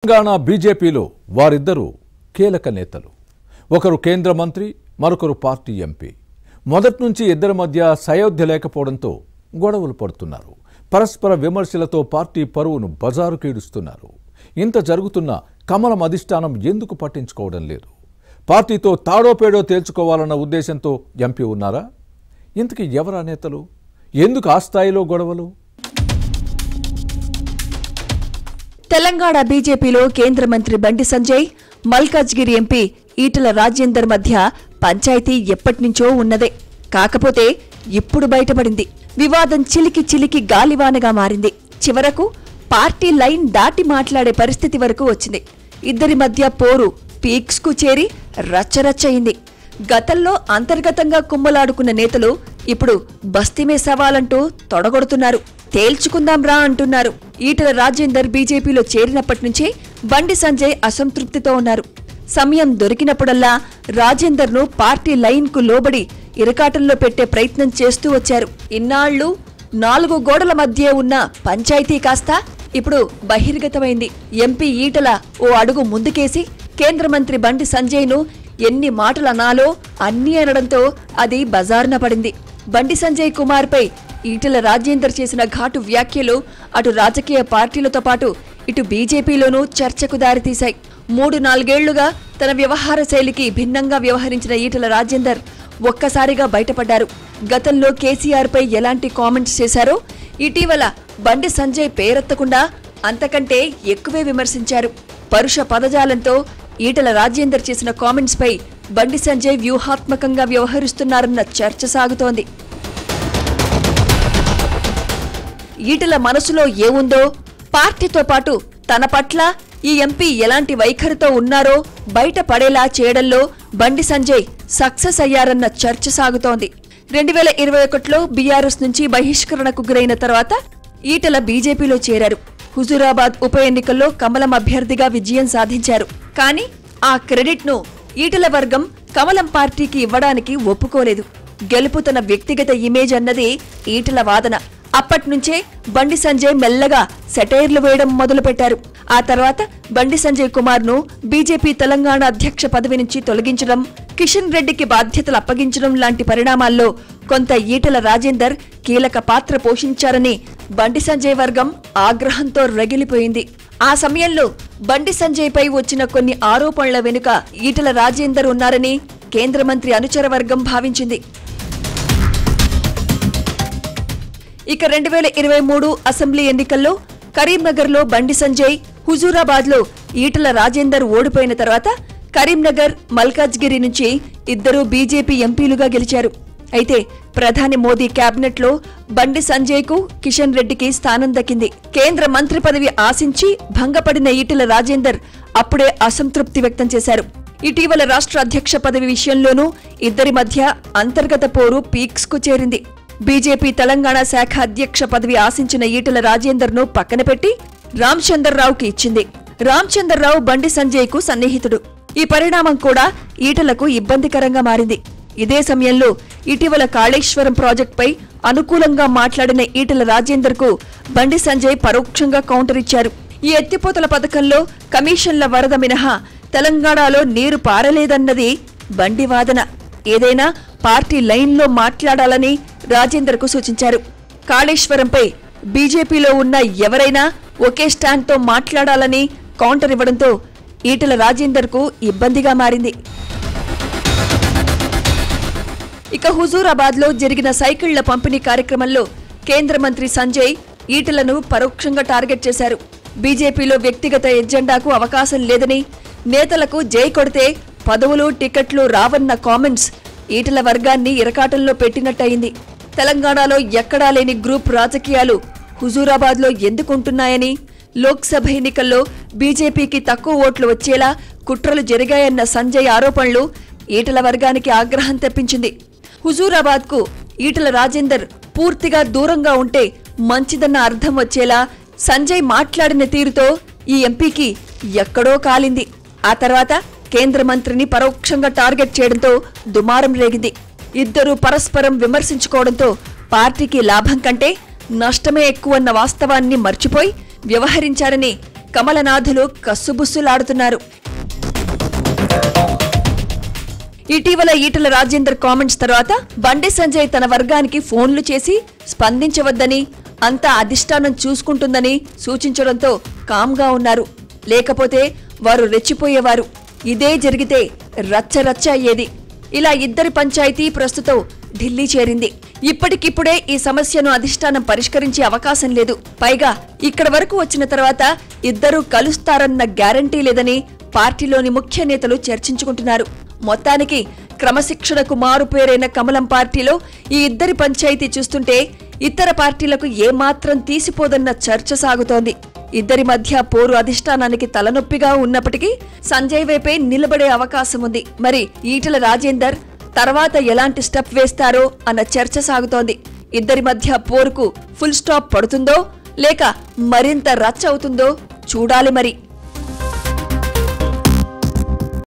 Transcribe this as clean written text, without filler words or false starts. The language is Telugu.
తెలంగాణ బీజేపీలో వారిద్దరూ కీలక నేతలు. ఒకరు కేంద్ర మంత్రి, మరొకరు పార్టీ ఎంపీ. మొదటి నుంచి ఇద్దరి మధ్య సయోధ్య లేకపోవడంతో గొడవలు పడుతున్నారు. పరస్పర విమర్శలతో పార్టీ పరువును బజారుకీడుస్తున్నారు. ఇంత జరుగుతున్నా కమలం అధిష్టానం ఎందుకు పట్టించుకోవడం లేదు? పార్టీతో తాడోపేడో తేల్చుకోవాలన్న ఉద్దేశంతో ఎంపీ ఉన్నారా? ఇంతకీ ఎవరా నేతలు? ఎందుకు ఆ స్థాయిలో గొడవలు? తెలంగాణ బీజేపీలో కేంద్ర మంత్రి బండి సంజయ్, మల్కాజ్గిరి ఎంపీ ఈటల రాజేందర్ మధ్య పంచాయతీ ఎప్పటినుంచో ఉన్నదే. కాకపోతే ఇప్పుడు బయటపడింది. వివాదం చిలికి చిలికి గాలివానగా మారింది. చివరకు పార్టీ లైన్ దాటి మాట్లాడే పరిస్థితి వరకు వచ్చింది. ఇద్దరి మధ్య పోరు పీక్స్కు చేరి రచ్చరచ్చయింది. గతంలో అంతర్గతంగా కుమ్మలాడుకున్న నేతలు ఇప్పుడు బస్తీమే సవాలంటూ తొడగొడుతున్నారు. తేల్చుకుందాం రా అంటున్నారు. ఈటల రాజేందర్ బీజేపీలో చేరినప్పటి నుంచే బండి సంజయ్ అసంతృప్తితో ఉన్నారు. సమయం దొరికినప్పుడల్లా రాజేందర్ను పార్టీ లైన్కు లోబడి ఇరకాటంలో పెట్టే ప్రయత్నం చేస్తూ వచ్చారు. ఇన్నాళ్లు 4 గోడల మధ్య ఉన్న పంచాయతీ కాస్త ఇప్పుడు బహిర్గతమైంది. ఎంపీ ఈటల ఓ అడుగు ముందుకేసి కేంద్ర మంత్రి బండి సంజయ్ను ఎన్ని మాటలు అనాలో అన్నీ అనడంతో అది బజారున పడింది. బండి సంజయ్ కుమార్పై ఈటల రాజేందర్ చేసిన ఘాటు వ్యాఖ్యలు అటు రాజకీయ పార్టీలతో పాటు ఇటు బీజేపీలోనూ చర్చకు దారితీశాయి. 3-4 ఏళ్లుగా తన వ్యవహార శైలికి భిన్నంగా వ్యవహరించిన ఈటల రాజేందర్ ఒక్కసారిగా బయటపడ్డారు. గతంలో కేసీఆర్పై ఎలాంటి కామెంట్స్ చేశారో ఇటీవల బండి సంజయ్ పేరెత్తకుండా అంతకంటే ఎక్కువే విమర్శించారు. పరుష పదజాలంతో ఈటల రాజేందర్ చేసిన కామెంట్స్పై బండి సంజయ్ వ్యూహాత్మకంగా వ్యవహరిస్తున్నారన్న చర్చ సాగుతోంది. ఈటల మనసులో ఏముందో, పార్టీతో పాటు తన పట్ల ఈ ఎంపీ ఎలాంటి వైఖరితో ఉన్నారో బయట పడేలా చేయడంలో బండి సంజయ్ సక్సెస్ అయ్యారన్న చర్చ సాగుతోంది. 2021లో బీఆర్ఎస్ నుంచి బహిష్కరణకు గురైన తర్వాత ఈటల బీజేపీలో చేరారు. హుజూరాబాద్ ఉప ఎన్నికల్లో కమలం అభ్యర్థిగా విజయం సాధించారు. కానీ ఆ క్రెడిట్ను ఈటల వర్గం కమలం పార్టీకి ఇవ్వడానికి ఒప్పుకోలేదు. గెలుపు తన వ్యక్తిగత ఇమేజ్ అన్నది ఈటల వాదన. అప్పట్నుంచే బండి సంజయ్ మెల్లగా సెటైర్లు వేయడం మొదలుపెట్టారు. ఆ తర్వాత బండి సంజయ్ కుమార్ను బీజేపీ తెలంగాణ అధ్యక్ష పదవి నుంచి తొలగించడం, కిషన్ రెడ్డికి బాధ్యతలు అప్పగించడం లాంటి పరిణామాల్లో కొంత ఈటల రాజేందర్ కీలక పాత్ర పోషించారని బండి సంజయ్ వర్గం ఆగ్రహంతో రగిలిపోయింది. ఆ సమయంలో బండి సంజయ్పై వచ్చిన కొన్ని ఆరోపణల వెనుక ఈటల రాజేందర్ ఉన్నారని కేంద్ర మంత్రి అనుచర వర్గం భావించింది. ఇక 2023 అసెంబ్లీ ఎన్నికల్లో కరీంనగర్లో బండి సంజయ్, హుజూరాబాద్లో ఈటల రాజేందర్ ఓడిపోయిన తర్వాత కరీంనగర్, మల్కాజ్గిరి నుంచి ఇద్దరూ బీజేపీ ఎంపీలుగా గెలిచారు. అయితే ప్రధాని మోదీ క్యాబినెట్లో బండి సంజయ్కు, కిషన్ రెడ్డికి స్థానం దక్కింది. కేంద్ర మంత్రి పదవి ఆశించి భంగపడిన ఈటల రాజేందర్ అప్పుడే అసంతృప్తి వ్యక్తం చేశారు. ఇటీవల రాష్ట్ర అధ్యక్ష పదవి విషయంలోనూ ఇద్దరి మధ్య అంతర్గత పోరు పీక్స్కు చేరింది. బీజేపీ తెలంగాణ శాఖ అధ్యక్ష పదవి ఆశించిన ఈటల రాజేందర్ను పక్కన పెట్టి రామచంద్రరావుకి ఇచ్చింది. రామచంద్రరావు బండి సంజయ్కు సన్నిహితుడు. ఈ పరిణామం కూడా ఈటలకు ఇబ్బందికరంగా మారింది. ఇదే సమయంలో ఇటీవల కాళేశ్వరం ప్రాజెక్టుపై అనుకూలంగా మాట్లాడిన ఈటల రాజేందర్కు బండి సంజయ్ పరోక్షంగా కౌంటర్ ఇచ్చారు. ఈ ఎత్తిపోతల పథకంలో కమిషన్ల వరద మినహా తెలంగాణలో నీరు పారలేదన్నది బండి వాదన. ఏదైనా పార్టీ లైన్లో మాట్లాడాలని రాజేందర్కు సూచించారు. కాళేశ్వరంపై బీజేపీలో ఉన్న ఎవరైనా ఒకే స్టాండ్తో మాట్లాడాలని కౌంటర్ ఇవ్వడంతో ఈటల రాజేందర్కు ఇబ్బందిగా మారింది. ఇక హుజూరాబాద్లో జరిగిన సైకిళ్ల పంపిణీ కార్యక్రమంలో కేంద్ర మంత్రి సంజయ్ ఈటలను పరోక్షంగా టార్గెట్ చేశారు. బీజేపీలో వ్యక్తిగత ఎజెండాకు అవకాశం లేదని, నేతలకు జై కొడితే పదవులు, టికెట్లు రావన్న కామెంట్స్ ఈటల వర్గాన్ని ఇరకాటంలో పెట్టినట్టయింది. తెలంగాణలో ఎక్కడా లేని గ్రూప్ రాజకీయాలు హుజూరాబాద్లో ఎందుకుంటున్నాయని, లోక్సభ ఎన్నికల్లో బీజేపీకి తక్కువ ఓట్లు వచ్చేలా కుట్రలు జరిగాయన్న సంజయ్ ఆరోపణలు ఈటల వర్గానికి ఆగ్రహం తెప్పించింది. హుజూరాబాద్కు ఈటల రాజేందర్ పూర్తిగా దూరంగా ఉంటే మంచిదన్న అర్థం వచ్చేలా సంజయ్ మాట్లాడిన తీరుతో ఈ ఎంపీకి ఎక్కడో కాలింది. ఆ తర్వాత కేంద్ర మంత్రిని పరోక్షంగా టార్గెట్ చేయడంతో దుమారం రేగింది. ఇద్దరూ పరస్పరం విమర్శించుకోవడంతో పార్టీకి లాభం కంటే నష్టమే ఎక్కువన్న వాస్తవాన్ని మర్చిపోయి వ్యవహరించారని కమలనాథులు కస్సుబుస్సులాడుతున్నారు. ఇటీవల ఈటల రాజేందర్ కామెంట్స్ తర్వాత బండి సంజయ్ తన వర్గానికి ఫోన్లు చేసి స్పందించవద్దని, అంతా అధిష్టానం చూసుకుంటుందని సూచించడంతో కామ్గా ఉన్నారు. లేకపోతే వారు రెచ్చిపోయేవారు. ఇదే జరిగితే రచ్చరచ్చ అయ్యేది. ఇలా ఇద్దరి పంచాయతీ ప్రస్తుతం ఢిల్లీ చేరింది. ఇప్పటికిప్పుడే ఈ సమస్యను అధిష్టానం పరిష్కరించే అవకాశం లేదు. పైగా ఇక్కడి వరకు వచ్చిన తర్వాత ఇద్దరూ కలుస్తారన్న గ్యారంటీ లేదని పార్టీలోని ముఖ్య నేతలు చర్చించుకుంటున్నారు. మొత్తానికి క్రమశిక్షణకు మారుపేరైన కమలం పార్టీలో ఈ ఇద్దరి పంచాయతీ చూస్తుంటే ఇతర పార్టీలకు ఏమాత్రం తీసిపోదన్న చర్చ సాగుతోంది. ఇద్దరి మధ్య పోరు అధిష్టానానికి తలనొప్పిగా ఉన్నప్పటికీ సంజయ్ వైపే నిలబడే అవకాశం ఉంది. మరి ఈటల రాజేందర్ తర్వాత ఎలాంటి స్టెప్ వేస్తారో అన్న చర్చ సాగుతోంది. ఇద్దరి మధ్య పోరుకు ఫుల్ స్టాప్ పడుతుందో లేక మరింత రచ్చ అవుతుందో చూడాలి మరి.